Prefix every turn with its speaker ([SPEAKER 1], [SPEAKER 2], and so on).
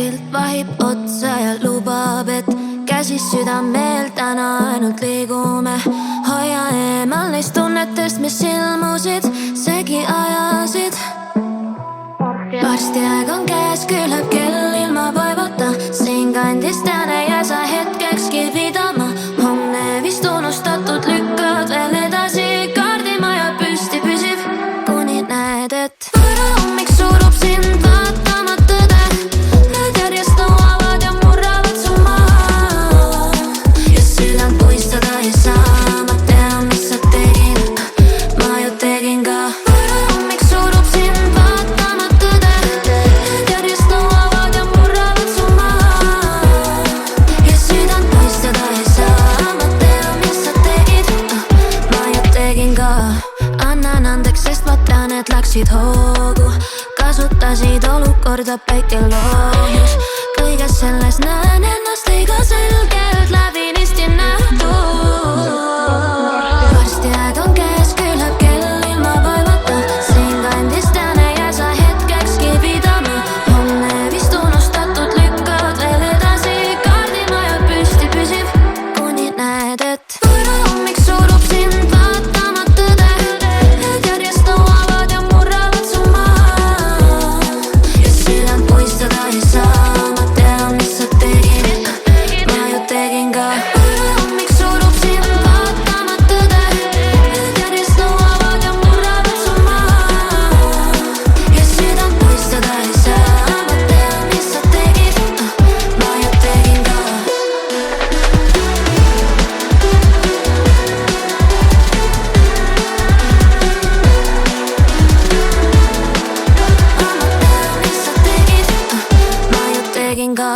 [SPEAKER 1] kuskilt vahib otsa ja lubab, et käsis südameel täna ainult liigume. Hoia eemal neist tunnetest, mis ilmusid, segi ajasid. Varsti aeg on käes, küllap kell ilma vaevata. Siinkandis tean, ei jää sa hetkekski pidama. Homne vist unustatud, lükkad veel edasi. Kaardimaja püsti püsib, kuni näed, et varahommik surub sind vaatama tõde. Need järjest nõuavad ja murravad su maha. Ja südant puistada ei saa, ma tean, mis sa tegid. Ma ju tegin ka. Varahommik surub sind vaatama tõde. Need järjest nõuavad ja murravad su maha. Ja südant puistada ei saa, ma tean, mis sa tegid. Ma ju tegin ka. Annan andeks, sest ma tean, et läksid hoogu. Kasutasid olukorda päike loomus. Kõiges selles näen ennast liiga selgelt, läbinisti nähtud. Varsti aeg on käes, küllap kell ilma vaevata. Siinkandis tean, ei jää sa hetkekski pidama. Homne vist unustatud, lükkad veel edasi. Kaardimaja püsti püsib, kuni näed, et varahommik surub sind vaatama tõde. Need järjest nõuavad ja murravad su maha. Ja südant puistada ei saa, ma tean, mis sa tegid. Ma ju tegin ka. Varahommik surub sind vaatama tõde. Need järjest nõuavad ja murravad su maha. Ja südant puistada ei saa, ma tean, mis sa tegid. Ma ju tegin ka. Ma tean, mis sa tegid. Ma ju tegin ka.